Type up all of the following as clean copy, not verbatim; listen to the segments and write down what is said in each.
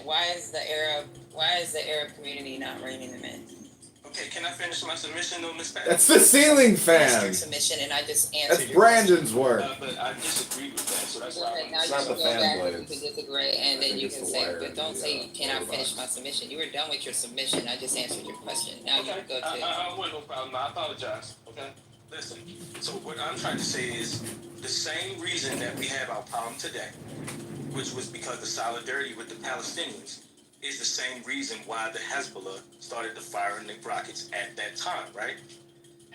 why is the Arab community not reining them in? Okay, can I finish my submission though, Miss Pat? That's the ceiling Finished your fan. submission, and I just That's answered your question. Brandon's work. But I disagree with that, so that's Go why ahead. Now I'm you not can the go fan back and blades. you can disagree, and I then think you it's can the say, wire but in don't the, say you cannot robots. finish my submission. You were done with your submission. I just answered your question. Now you okay. can go to. I no problem. I apologize. Okay. Listen. So what I'm trying to say is the same reason that we have our problem today, which was because of solidarity with the Palestinians, is the same reason why the Hezbollah started to fire the rockets at that time, right?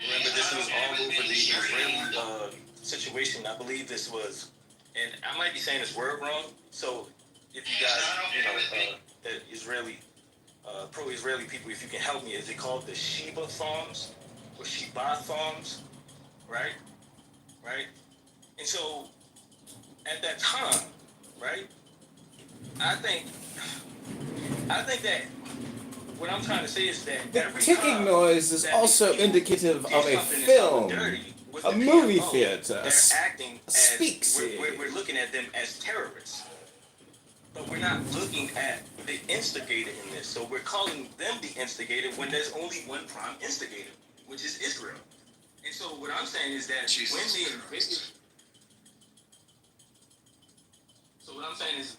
Remember, this was all over the Israeli situation. I believe this was, and I might be saying this word wrong. So, if you guys, the Israeli, pro-Israeli people, if you can help me, is it called the Sheba Farms or Sheba Farms, right? Right. And so, at that time, right, I think that what I'm trying to say is that The every ticking time noise is that also people indicative do of a something in film, solidarity with a the movie PLO, theater, they're acting as speakeasy. we're looking at them as terrorists, but we're not looking at the instigator in this. So we're calling them the instigator when there's only one prime instigator, which is Israel. And so what I'm saying is that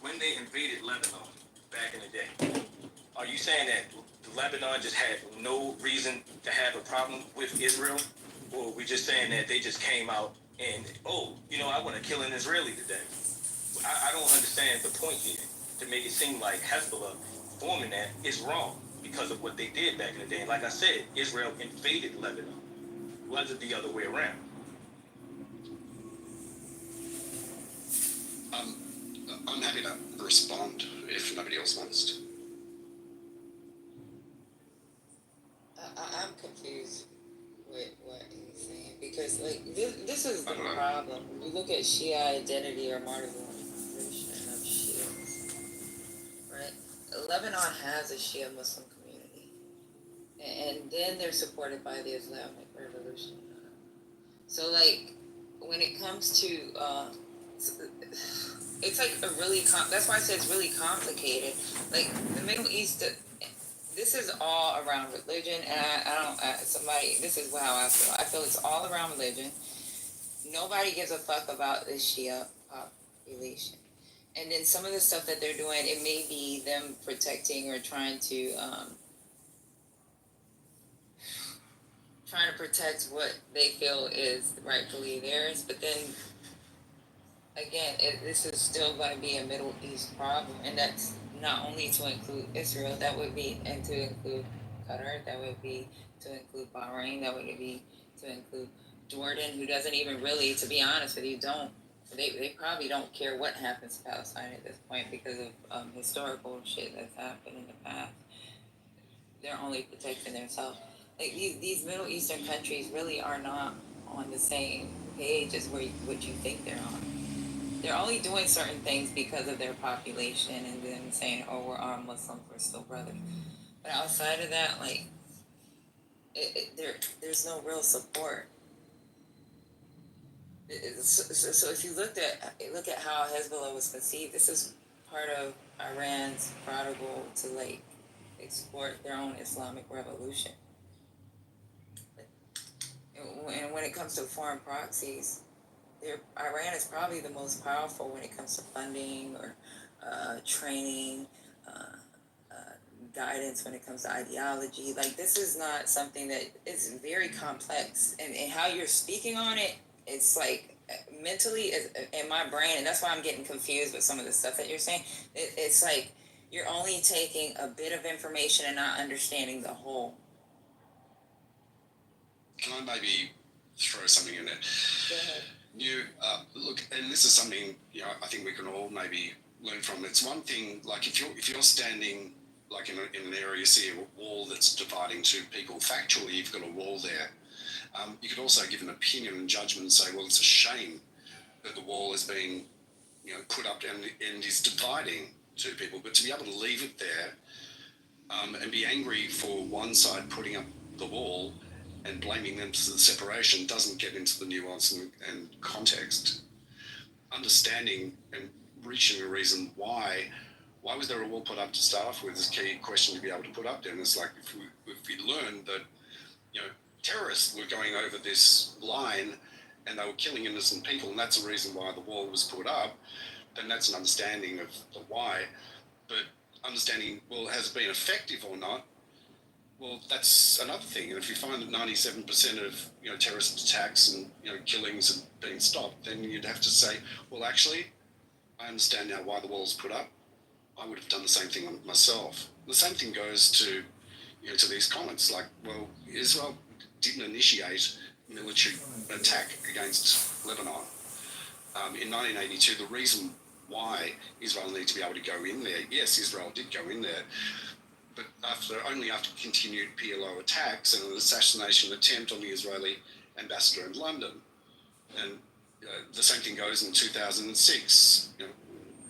when they invaded Lebanon back in the day, are you saying that Lebanon just had no reason to have a problem with Israel? Or are we just saying that they just came out and, I want to kill an Israeli today? I don't understand the point here. To make it seem like Hezbollah forming that is wrong because of what they did back in the day. And like I said, Israel invaded Lebanon. Was it the other way around? I'm happy to respond if nobody else wants to. I'm confused with what he's saying because, this is the problem. When you look at Shia identity or martyrdom of Shias, right? Lebanon has a Shia Muslim community, and then they're supported by the Islamic Revolution. So, when it comes to, it's like a really that's why I said it's really complicated. Like the Middle East, this is all around religion, and this is how I feel. I feel it's all around religion. Nobody gives a fuck about the Shia population. And then some of the stuff that they're doing, it may be them protecting or trying to protect what they feel is rightfully theirs. But then, again, this is still going to be a Middle East problem, and that's not only to include Israel, that would be, and to include Qatar, that would be to include Bahrain, that would be to include Jordan, who doesn't even really, to be honest with you, they probably don't care what happens to Palestine at this point because of historical shit that's happened in the past. They're only protecting themselves. Like these Middle Eastern countries really are not on the same page as what you think they're on. They're only doing certain things because of their population and then saying, oh, we're all Muslims, we're still brothers. But outside of that, there's no real support. So if you look at how Hezbollah was conceived, this is part of Iran's prodigal to export their own Islamic revolution. And when it comes to foreign proxies, Iran is probably the most powerful when it comes to funding or training, guidance when it comes to ideology. This is not something that is very complex, and how you're speaking on it, it's mentally in my brain, and that's why I'm getting confused with some of the stuff that you're saying. It's like you're only taking a bit of information and not understanding the whole. Can I maybe throw something in there? Go ahead. Look, and this is something I think we can all maybe learn from. It's one thing, if you're standing in an area, you see a wall that's dividing two people. Factually, you've got a wall there. You could also give an opinion and judgment and say, well, it's a shame that the wall is being put up and is dividing two people. But to be able to leave it there and be angry for one side putting up the wall and blaming them for the separation doesn't get into the nuance and context. Understanding and reaching a reason why why was there a wall put up to start off with? Is a key question to be able to put up there. And it's like, if we learned that, terrorists were going over this line and they were killing innocent people, and that's the reason why the wall was put up, then that's an understanding of the why. But understanding, well, has it been effective or not? Well, that's another thing. And if you find that 97% of terrorist attacks and killings have been stopped, then you'd have to say, well, actually, I understand now why the wall's put up. I would have done the same thing myself. The same thing goes to to these comments like, well, Israel didn't initiate military attack against Lebanon. In 1982, the reason why Israel needed to be able to go in there, yes, Israel did go in there, but only after continued PLO attacks and an assassination attempt on the Israeli ambassador in London. And the same thing goes in 2006.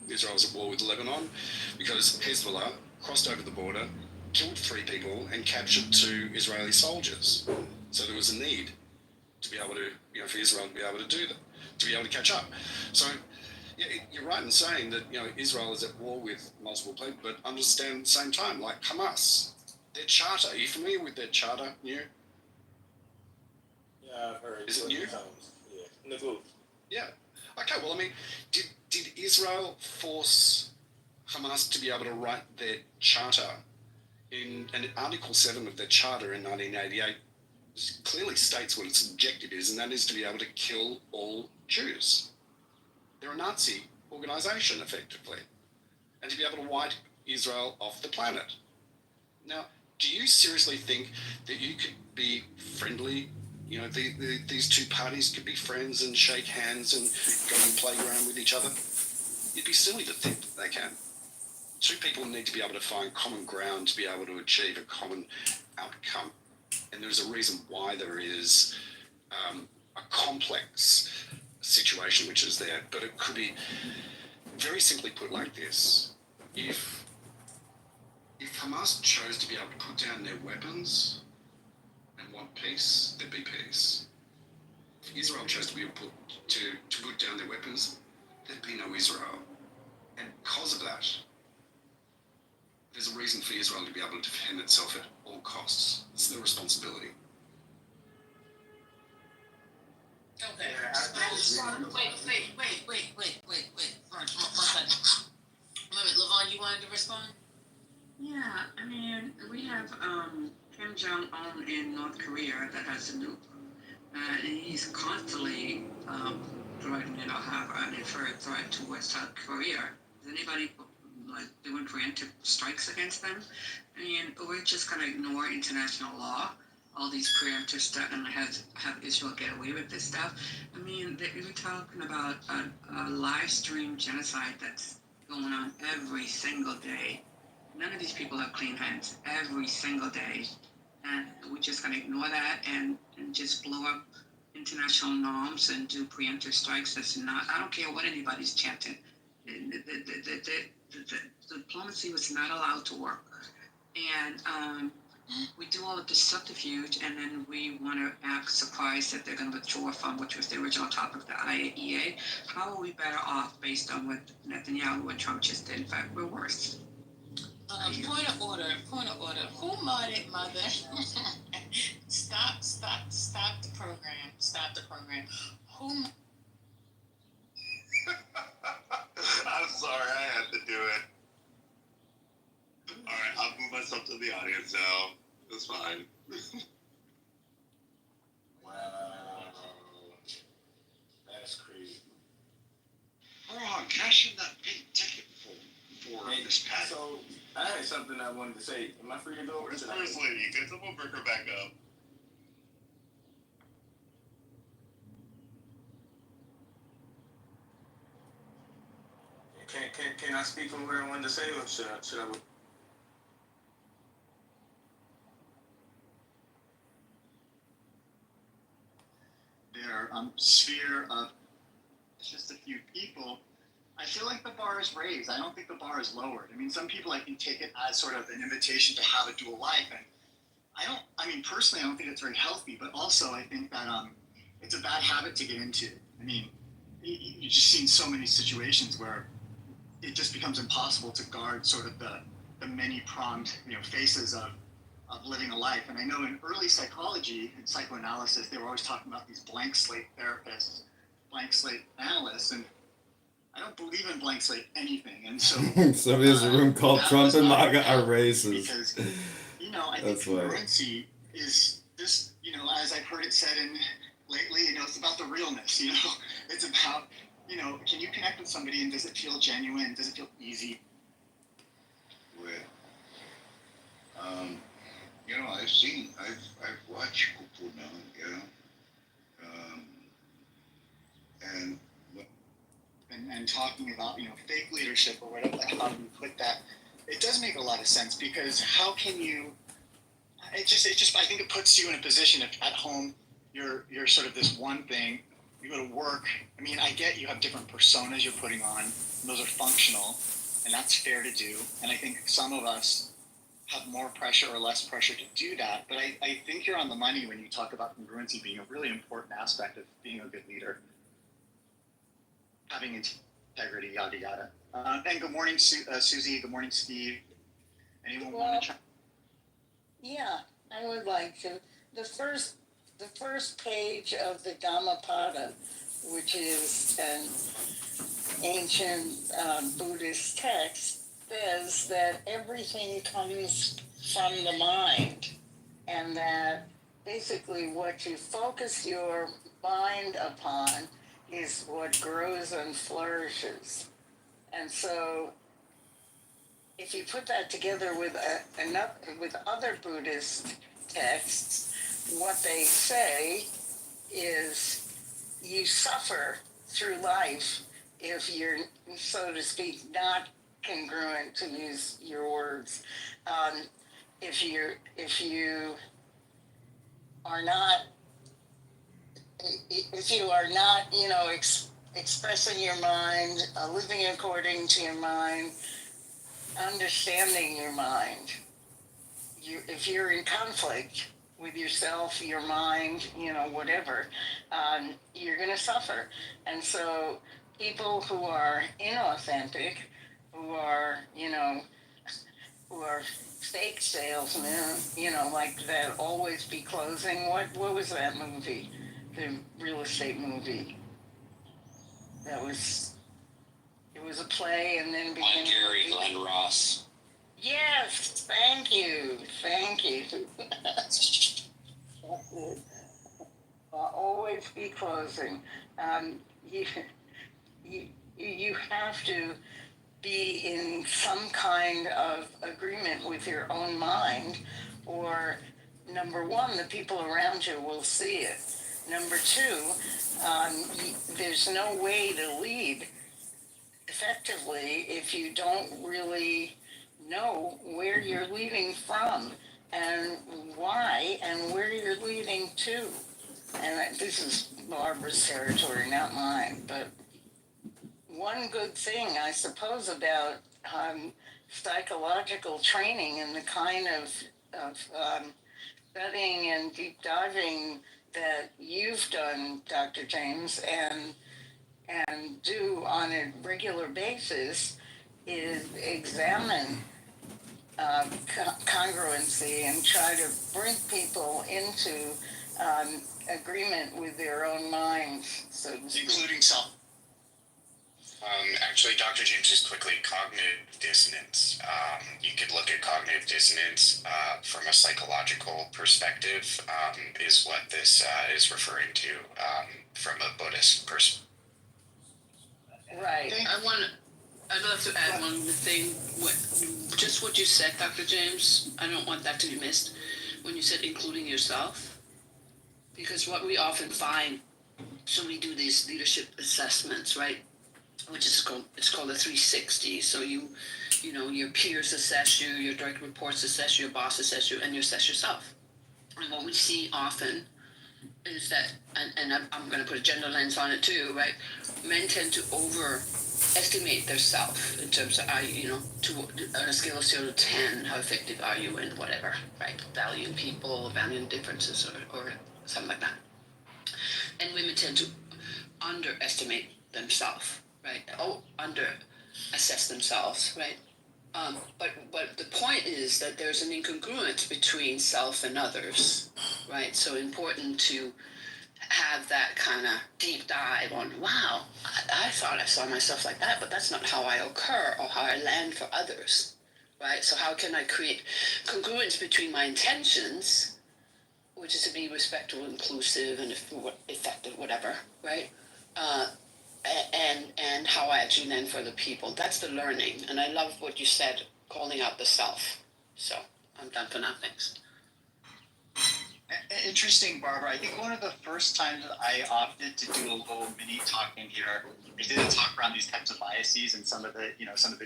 Israel was at war with Lebanon because Hezbollah crossed over the border, killed 3 people, and captured 2 Israeli soldiers. So there was a need to be able to, for Israel to be able to do that, to be able to catch up. So yeah, you're right in saying that Israel is at war with multiple people, but understand at the same time, like Hamas, their charter. Are you familiar with their charter? New? Yeah, I've heard. Is it new? Yeah, Nagu. Yeah. Okay. Well, I mean, did Israel force Hamas to be able to write their charter in Article 7 of their charter in 1988? Clearly states what its objective is, and that is to be able to kill all Jews. They're a Nazi organization, effectively, and to be able to wipe Israel off the planet. Now, do you seriously think that you could be friendly? These 2 parties could be friends and shake hands and go and play around with each other? It'd be silly to think that they can. 2 people need to be able to find common ground to be able to achieve a common outcome. And there's a reason why there is a complex situation which is there, but it could be very simply put like this. If Hamas chose to be able to put down their weapons and want peace, there'd be peace. If Israel chose to be able to put down their weapons, there'd be no Israel. And because of that, there's a reason for Israel to be able to defend itself at all costs. It's their responsibility. Okay. Yeah, Wait. One second. Wait, Levon, you wanted to respond? Yeah, I mean, we have Kim Jong-un in North Korea that has a nuke. And he's constantly threatening, have an inferred threat towards South Korea. Is anybody doing preemptive strikes against them? I mean, we're just going to ignore international law, all these preemptive stuff, and have Israel get away with this stuff. I mean, we're talking about a live stream genocide that's going on every single day. None of these people have clean hands every single day. And we're just going to ignore that and just blow up international norms and do preemptive strikes. That's not, I don't care what anybody's chanting. The diplomacy was not allowed to work. And we do all of this subterfuge, and then we want to act surprised that they're going to withdraw from, which was the original topic of the IAEA. How are we better off based on what Netanyahu and Trump just did? In fact, we're worse. Point of order. Who modded Mother? Stop the program. Stop the program. Who? I'm sorry, I had to do it. Alright, I'll move myself to the audience now. It's fine. Wow. That's crazy. Hold on, cash in that pink ticket for Hey, this pack. So, I had something I wanted to say. Am I free to go? Where's the Should I first go? lady? Can someone bring her back up? Can I speak from where I wanted to say, or should I? Their sphere of just a few people, I feel like the bar is raised. I don't think the bar is lowered. I mean, some people I think take it as sort of an invitation to have a dual life, and personally, I don't think it's very healthy, but also I think that it's a bad habit to get into. I mean, you've just seen so many situations where it just becomes impossible to guard sort of the many-pronged, faces of living a life. And I know in early psychology and psychoanalysis, they were always talking about these blank slate therapists, blank slate analysts, and I don't believe in blank slate anything. And so Somebody has a room called that Trump was and my MAGA are approach, racist. because I think That's why. congruency is this, as I've heard it said lately, it's about the realness. It's about, can you connect with somebody and does it feel genuine? Does it feel easy? Well, I've watched people now, and talking about, fake leadership or whatever, how do you put that? It does make a lot of sense, because how can you, I think it puts you in a position if at home you're sort of this one thing, you go to work. I mean, I get you have different personas you're putting on, and those are functional, and that's fair to do. And I think some of us have more pressure or less pressure to do that. But I think you're on the money when you talk about congruency being a really important aspect of being a good leader. Having integrity, yada, yada. And good morning, Susie. Good morning, Steve. Anyone want to try? Yeah, I would like to. The first page of the Dhammapada, which is an ancient Buddhist text, says that everything comes from the mind, and that basically what you focus your mind upon is what grows and flourishes. And so if you put that together with with other Buddhist texts, what they say is you suffer through life if you're, so to speak, not congruent, to use your words. If you are not, expressing your mind, living according to your mind, understanding your mind. If you're in conflict with yourself, your mind, whatever, you're going to suffer. And so people who are inauthentic, who are fake salesmen, like that Always Be Closing. What was that movie? The real estate movie. It was a play and then became Gary, Glenn Ross. Yes, thank you. Always Be Closing. You have to be in some kind of agreement with your own mind, or number one, the people around you will see it. Number two, there's no way to lead effectively if you don't really know where you're leading from and why and where you're leading to. And this is Barbara's territory, not mine, but one good thing, I suppose, about psychological training and the kind of studying and deep diving that you've done, Dr. James, and do on a regular basis is examine congruency and try to bring people into agreement with their own minds, so to speak. Including self. Actually, Dr. James, just quickly, cognitive dissonance. You could look at cognitive dissonance from a psychological perspective, is what this is referring to from a Buddhist perspective. Right. I'd love to add one thing. Just what you said, Dr. James, I don't want that to be missed. When you said including yourself, because what we often find, so we do these leadership assessments, right? Which is called a 360. So your peers assess you, your direct reports assess you, your boss assess you, and you assess yourself. And what we see often is that, and I'm going to put a gender lens on it too, right? Men tend to overestimate their self in terms of, on a scale of 0 to 10, how effective are you in whatever, right? Valuing people, valuing differences, or something like that. And women tend to underestimate themselves. Right? assess themselves, right? But the point is that there's an incongruence between self and others, right? So important to have that kind of deep dive on, wow, I thought I saw myself like that, but that's not how I occur or how I land for others, right? So how can I create congruence between my intentions, which is to be respectful, inclusive, and effective, whatever, right? And how I actually land for the people. That's the learning. And I love what you said, calling out the self. So I'm done for now. Thanks. Interesting, Barbara. I think one of the first times that I opted to do a little mini talk in here, we did a talk around these types of biases and some of the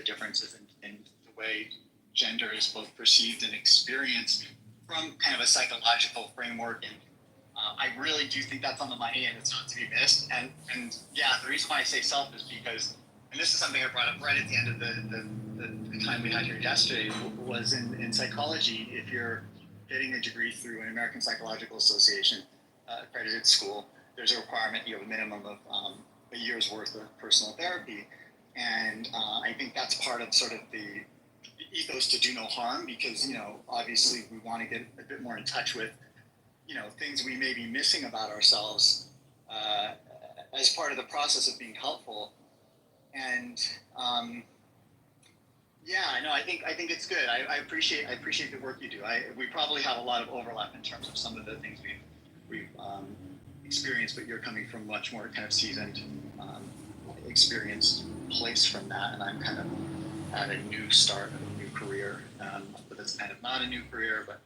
differences in the way gender is both perceived and experienced from kind of a psychological framework. And I really do think that's on the money and it's not to be missed. And yeah, the reason why I say self is because, and this is something I brought up right at the end of the time we had here yesterday, was in psychology. If you're getting a degree through an American Psychological Association accredited school, there's a requirement, you have a minimum of a year's worth of personal therapy. And I think that's part of sort of the ethos to do no harm, because, obviously we want to get a bit more in touch with, things we may be missing about ourselves as part of the process of being helpful. And I think it's good. I appreciate the work you do. We probably have a lot of overlap in terms of some of the things we've experienced, but you're coming from much more kind of seasoned, experienced place from that, and I'm kind of at a new start of a new career. But it's kind of not a new career, but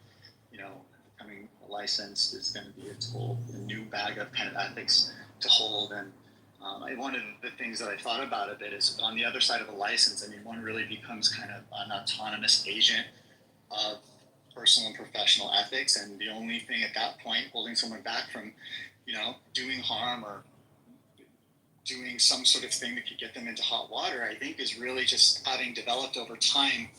becoming licensed is going to be a new bag of kind of ethics to hold. And one of the things that I thought about a bit is on the other side of a license, one really becomes kind of an autonomous agent of personal and professional ethics. And the only thing at that point holding someone back from, doing harm or doing some sort of thing that could get them into hot water, I think, is really just having developed over time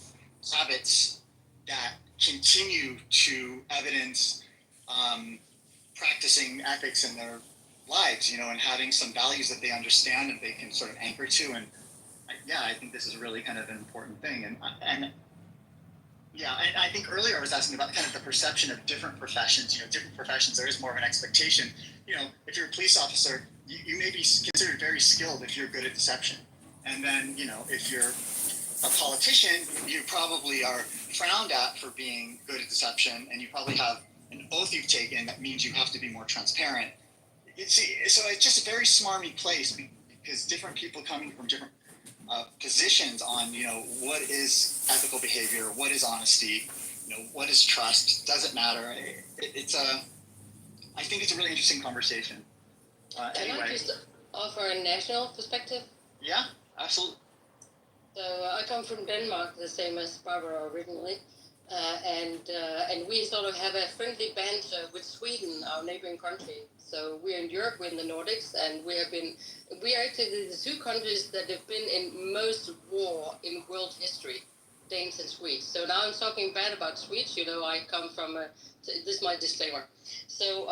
habits that continue to evidence practicing ethics in their lives, and having some values that they understand and they can sort of anchor to. And I think this is really kind of an important thing. And I think earlier I was asking about kind of the perception of different professions. Different professions, there is more of an expectation. If you're a police officer, you may be considered very skilled if you're good at deception. And then, if you're a politician, you probably are frowned at for being good at deception, and you probably have an oath you've taken that means you have to be more transparent. So it's just a very smarmy place, because different people coming from different positions on, what is ethical behavior, what is honesty, what is trust, doesn't matter. I think it's a really interesting conversation. Can I just offer a national perspective? Yeah, absolutely. So I come from Denmark, the same as Barbara originally, and we sort of have a friendly banter with Sweden, our neighboring country. So we're in Europe, we're in the Nordics, and we are actually the two countries that have been in most war in world history, Danes and Swedes. So now I'm talking bad about Swedes. I come from this is my disclaimer. So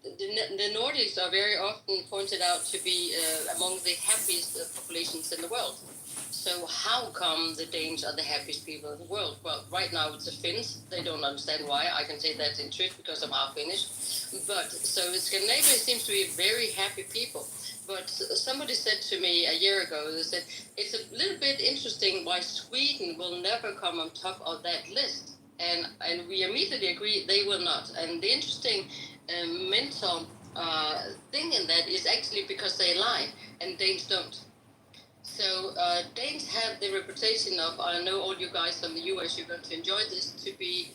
the Nordics are very often pointed out to be among the happiest populations in the world. So how come the Danes are the happiest people in the world? Well, right now it's the Finns. They don't understand why. I can say that in truth because I'm half Finnish. But so Scandinavia seems to be very happy people. But somebody said to me a year ago, they said, it's a little bit interesting why Sweden will never come on top of that list. And we immediately agree they will not. And the interesting mental thing in that is actually because they lie and Danes don't. So Danes have the reputation of, I know all you guys from the US, you're going to enjoy this, to be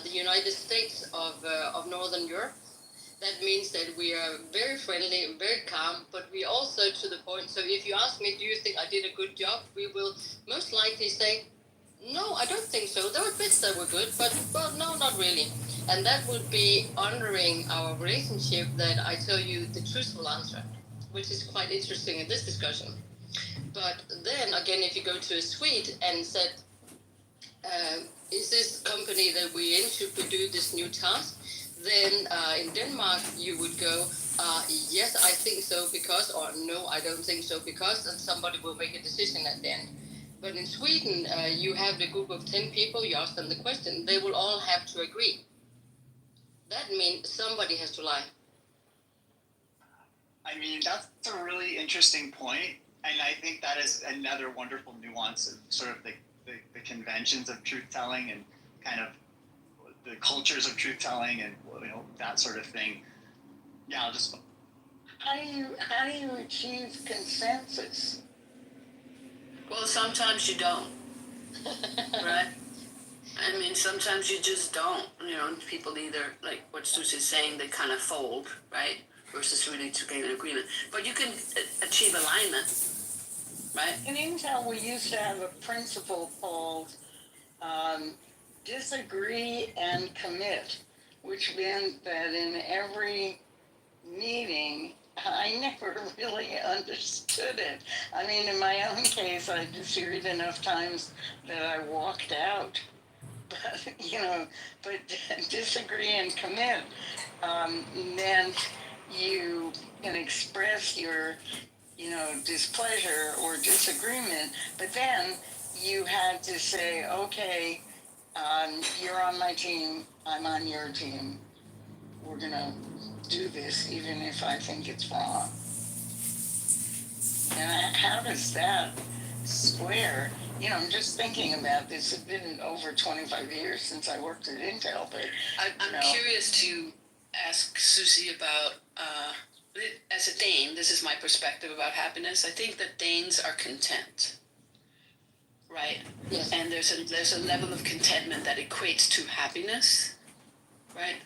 the United States of Northern Europe. That means that we are very friendly, very calm, but we also to the point. So if you ask me, do you think I did a good job? We will most likely say, no, I don't think so. There were bits that were good, but well, no, not really. And that would be honoring our relationship, that I tell you the truthful answer, which is quite interesting in this discussion. But then again, if you go to a Swede and said, is this company that we're in, should we do this new task? Then in Denmark, you would go, Yes, I think so because, or no, I don't think so because somebody will make a decision at the end. But in Sweden, you have the group of 10 people, you ask them the question, they will all have to agree. That means somebody has to lie. I mean, that's a really interesting point, and I think that is another wonderful nuance of sort of the conventions of truth telling and kind of the cultures of truth telling and that sort of thing. Yeah, I'll just. How do you achieve consensus? Well, sometimes you don't, right? I mean, sometimes you just don't. People either, like what Susie's saying, they kind of fold, right? Versus really to gain an agreement. But you can achieve alignment, right? In Intel, we used to have a principle called disagree and commit, which meant that in every meeting, I never really understood it. I mean, in my own case, I disagreed enough times that I walked out. But disagree and commit meant you can express your, displeasure or disagreement, but then you had to say, okay, you're on my team, I'm on your team. We're gonna do this even if I think it's wrong. And how does that square? I'm just thinking about this. It's been over 25 years since I worked at Intel, but I'm curious to ask Susie about, as a Dane, this is my perspective about happiness. I think that Danes are content, right? Yes. And there's a level of contentment that equates to happiness, right?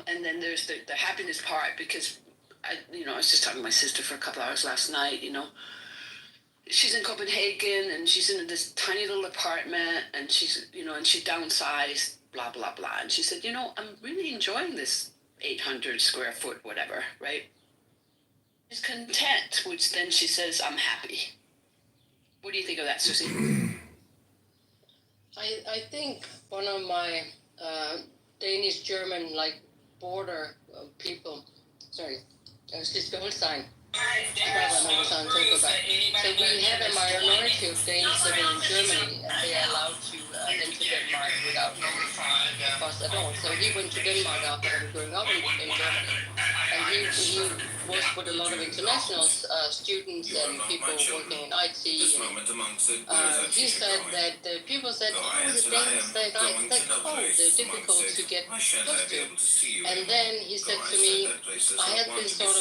And then there's the happiness part, because I was just talking to my sister for a couple hours last night. She's in Copenhagen and she's in this tiny little apartment, and she's and she downsized, blah blah blah, and she said, I'm really enjoying this 800 square foot whatever, right? She's content, which then she says, I'm happy. What do you think of that, Susie? I think one of my Danish German border people, sorry, Schleswig-Holstein. So we have a minority of Danes living in Germany, and they are allowed to enter Denmark without cost at all. So he went to Denmark after growing up in Germany, and he was with a lot of international students and people working in IT. He said that people said, the Danes, they're cold, they're difficult to get close to. And then he said to me, I had been sort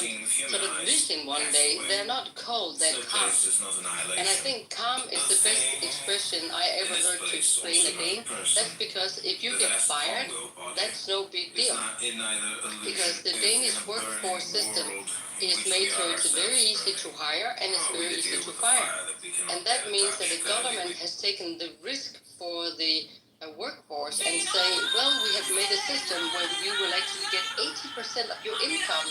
of vision one day, they're not cold, they're calm. And I think calm is the best expression I ever heard to explain a Dane. That's because if you get fired, that's no big deal. Because the Danish workforce system is made so it's very easy to hire and it's very easy to fire. And that means that the government has taken the risk for the workforce and say, well, we have made a system where you will actually get 80% of your income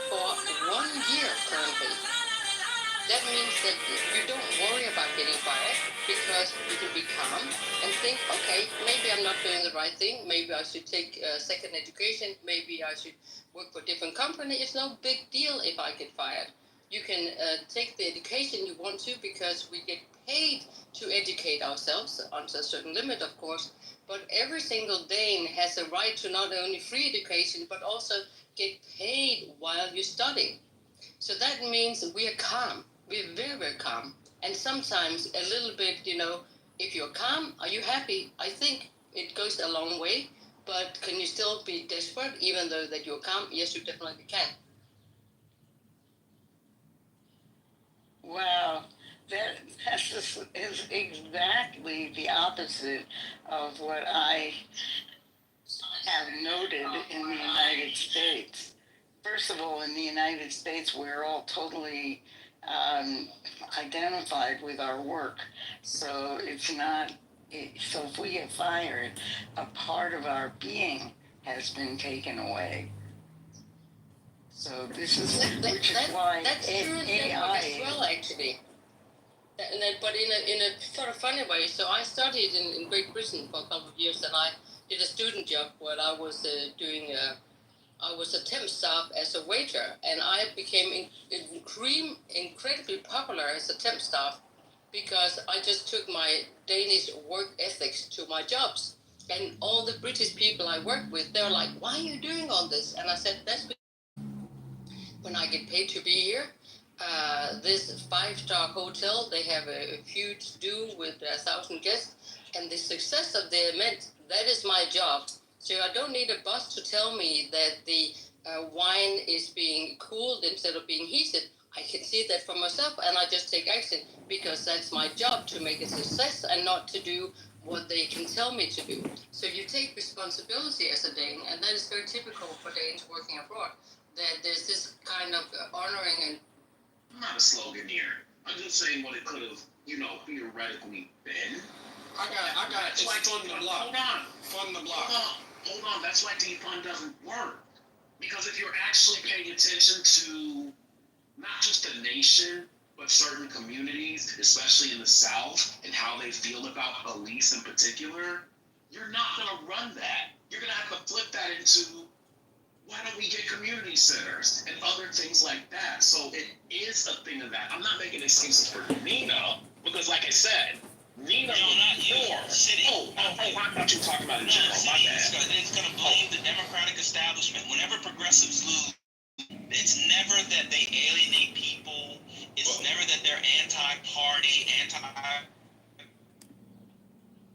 for 1 year currently. That means that you don't worry about getting fired because you can be calm and think, okay, maybe I'm not doing the right thing. Maybe I should take a second education. Maybe I should work for a different company. It's no big deal if I get fired. You can take the education you want to because we get paid to educate ourselves unto a certain limit, of course. But every single Dane has a right to not only free education, but also get paid while you study. So that means we are calm. We're very, very calm. And sometimes a little bit, if you're calm, are you happy? I think it goes a long way. But can you still be desperate even though that you're calm? Yes, you definitely can. Wow, that is exactly the opposite of what I have noted in the United States. First of all, in the United States, we're all totally identified with our work. So it's not, so if we get fired, a part of our being has been taken away. So this is, which is why that's true in Denmark as well, actually. But in a sort of funny way. So I studied in Great Britain for a couple of years, and I did a student job where I was doing I was a temp staff as a waiter, and I became incredibly popular as a temp staff because I just took my Danish work ethics to my jobs. And all the British people I worked with, they're like, "Why are you doing all this?" And I said, "That's when I get paid to be here." This 5-star hotel, they have a huge do with 1,000 guests, and the success of the event, that is my job. So I don't need a boss to tell me that the wine is being cooled instead of being heated. I can see that for myself, and I just take action because that's my job to make a success and not to do what they can tell me to do. So you take responsibility as a Dane, and that is very typical for Danes working abroad. That there's this kind of honoring and. I'm not a sloganeer. I'm just saying what it could have, theoretically been. I got. It's like fund the block. Hold on. Fund the block. Hold on. That's why defund doesn't work. Because if you're actually paying attention to not just the nation, but certain communities, especially in the South, and how they feel about police in particular, you're not going to run that. You're going to have to flip that into, why don't we get community centers and other things like that? So it is a thing of that. I'm not making excuses for Nina, because like I said, Nina City. I thought you were talking about in general. My bad. It's going to blame the Democratic establishment. Whenever progressives lose, it's never that they alienate people. It's never that they're anti-party,